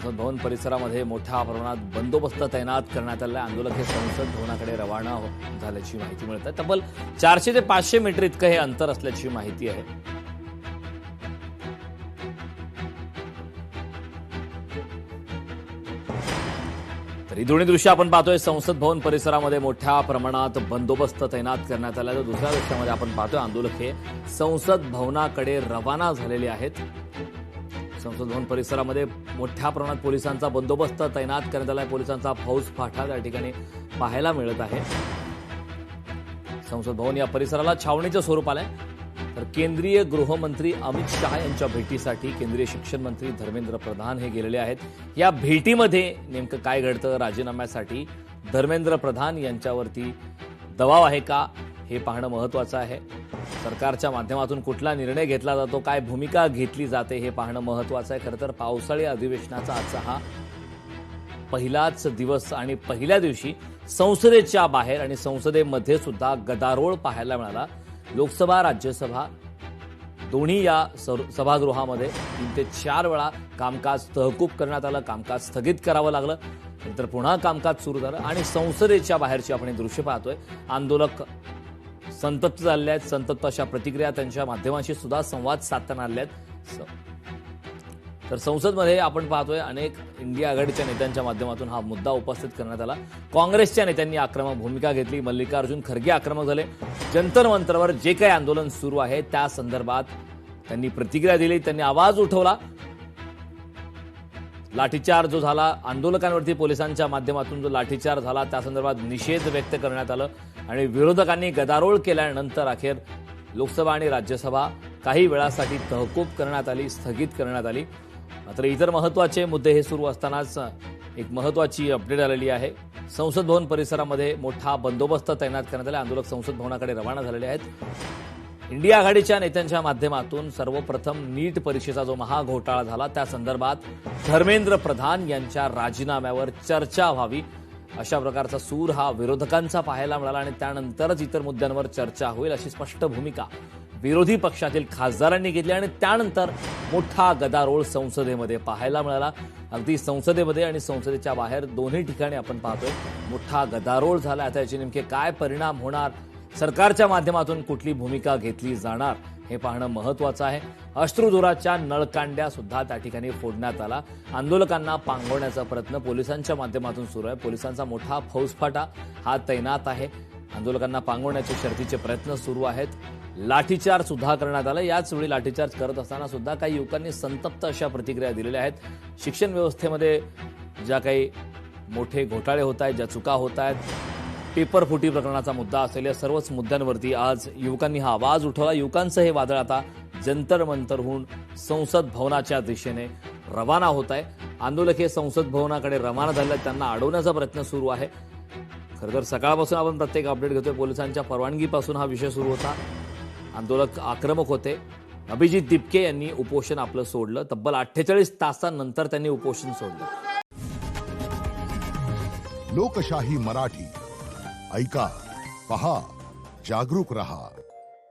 संसद भवन परिसरामध्ये मोठ्या प्रमाणात बंदोबस्त तैनात करण्यात आला आहे। आंदोलक हे संसद भवनाकडे रवाना झाल्याची माहिती मिळते। तब्बल 400 ते 500 मीटर इतकं हे अंतर असल्याची माहिती आहे। तर ही दोन्ही दृश्य आपण पाहतोय। संसद भवन परिसरामध्ये मोठ्या प्रमाणात बंदोबस्त तैनात करण्यात आला आहे। तर दुसऱ्या दृश्यामध्ये आपण पाहतोय आंदोलक हे संसद भवनाकडे रवाना झालेले आहेत। संसद भवन परिसरामध्ये मोठ्या प्रमाणात पोलिसांचा बंदोबस्त तैनात करण्यात आला आहे। पोलिसांचा फौजफाटा त्या ठिकाणी पाहायला मिळत आहे। संसद भवन या परिसराला छावणीचं स्वरूप आलंय। तर केंद्रीय गृहमंत्री अमित शहा यांच्या भेटीसाठी केंद्रीय शिक्षण मंत्री धर्मेंद्र प्रधान हे गेलेले आहेत। या भेटीमध्ये नेमकं काय घडतं, राजीनाम्यासाठी धर्मेंद्र प्रधान यांच्यावरती दबाव आहे का हे पाहणं महत्त्वाचं आहे। सरकारच्या माध्यमातून कुठला निर्णय घेतला जातो, काय भूमिका घेतली जाते हे पाहणं महत्त्वाचं आहे। खरं तर पावसाळी अधिवेशनाचा आजचा हा पहिलाच दिवस आणि पहिल्या दिवशी संसदेच्या बाहेर आणि संसदेमध्ये सुद्धा गदारोळ पाहायला मिळाला। लोकसभा राज्यसभा दोन्ही या सभागृहामध्ये 3 ते 4 वेळा कामकाज तहकूब करण्यात आलं, कामकाज स्थगित करावं लागलं, नंतर पुन्हा कामकाज सुरू झालं आणि संसदेच्या बाहेरची आपण हे दृश्य पाहतोय। आंदोलक संतप्त झाले आहेत। संतप्त अशा प्रतिक्रिया त्यांच्या माध्यमांशी सुद्धा संवाद साधताना आल्या आहेत। तर संसदमध्ये आपण पाहतोय अनेक इंडिया आघाडीच्या नेत्यांच्या माध्यमातून हा मुद्दा उपस्थित करण्यात आला। काँग्रेसच्या नेत्यांनी आक्रमक भूमिका घेतली। मल्लिकार्जुन खरगे आक्रमक झाले। जंतर मंतरवर जे काही आंदोलन सुरू आहे त्या संदर्भात त्यांनी प्रतिक्रिया दिली, त्यांनी आवाज उठवला। लाठीचार्ज जो झाला, आंदोलकांवरती पोलिसांच्या माध्यमातून जो लाठीचार्ज झाला त्या संदर्भात निषेध व्यक्त करण्यात आलं आणि विरोधकांनी गदारोळ केल्यानंतर अखेर लोकसभा आणि राज्यसभा काही वेळासाठी तहकूब करण्यात आली, स्थगित करण्यात आली। मात्र इतर महत्त्वाचे मुद्दे हे सुरू असतानाच एक महत्त्वाची अपडेट आलेली आहे। संसद भवन परिसरामध्ये मोठा बंदोबस्त तैनात करण्यात आला। आंदोलक संसद भवनाकडे रवाना झालेले आहेत। इंडिया आघाडीच्या नेत्यांच्या माध्यमातून सर्वप्रथम नीट परीक्षेचा जो महाघोटाळा झाला त्या संदर्भात धर्मेंद्र प्रधान यांच्या राजीनाम्यावर चर्चा व्हावी अशा प्रकारचा सूर हा विरोधकांचा पाहायला मिळाला आणि त्यानंतरच इतर मुद्द्यांवर चर्चा होईल अशी स्पष्ट भूमिका विरोधी पक्षातील खासदारांनी घेतली आणि त्यानंतर मोठा गदारोळ संसदेमध्ये पाहायला मिळाला। अगदी संसदेमध्ये आणि संसदेच्या बाहेर दोन्ही ठिकाणी आपण पाहतोय मोठा गदारोळ झाला। आता याचे नेमके काय परिणाम होणार, सरकारच्या माध्यमातून कुठली भूमिका घेतली जाणार हे पाहणं महत्त्वाचं आहे। अश्रुधुराच्या नळकांड्या सुद्धा त्या ठिकाणी फोडण्यात आला। आंदोलकांना पांगवण्याचा प्रयत्न पोलिसांच्या माध्यमातून सुरू आहे। पोलिसांचा मोठा फौजफाटा हा तैनात आहे। आंदोलकांना पांगवण्याचे शर्थीचे प्रयत्न सुरू आहेत। लाठीचार्ज सुद्धा करण्यात आला। याच वेळी लाठीचार्ज करत असताना सुद्धा काही युवकांनी संतप्त अशा प्रतिक्रिया दिलेल्या आहेत। शिक्षण व्यवस्थेमध्ये ज्या काही मोठे घोटाळे होत आहेत, ज्या चुका होत आहेत, पेपर फुटी प्रकरणाचा मुद्दा असेल, या सर्वच मुद्द्यांवरती आज युवकांनी हा आवाज उठवला। युवकांचं हे वादळ आता जंतर मंतरहून संसद भवनाच्या दिशेने रवाना होत आहे। आंदोलक हे संसद भवनाकडे रवाना झाले, त्यांना अडवण्याचा प्रयत्न सुरू आहे। खरं तर सकाळपासून आपण प्रत्येक अपडेट घेतोय। पोलिसांच्या परवानगीपासून हा विषय सुरू होता। आंदोलक आक्रमक होते। अभिजित दिपके यांनी उपोषण आपलं सोडलं। तब्बल 48 तासांनंतर त्यांनी उपोषण सोडलं। लोकशाही मराठी ऐका, पहा, जागरूक रहा।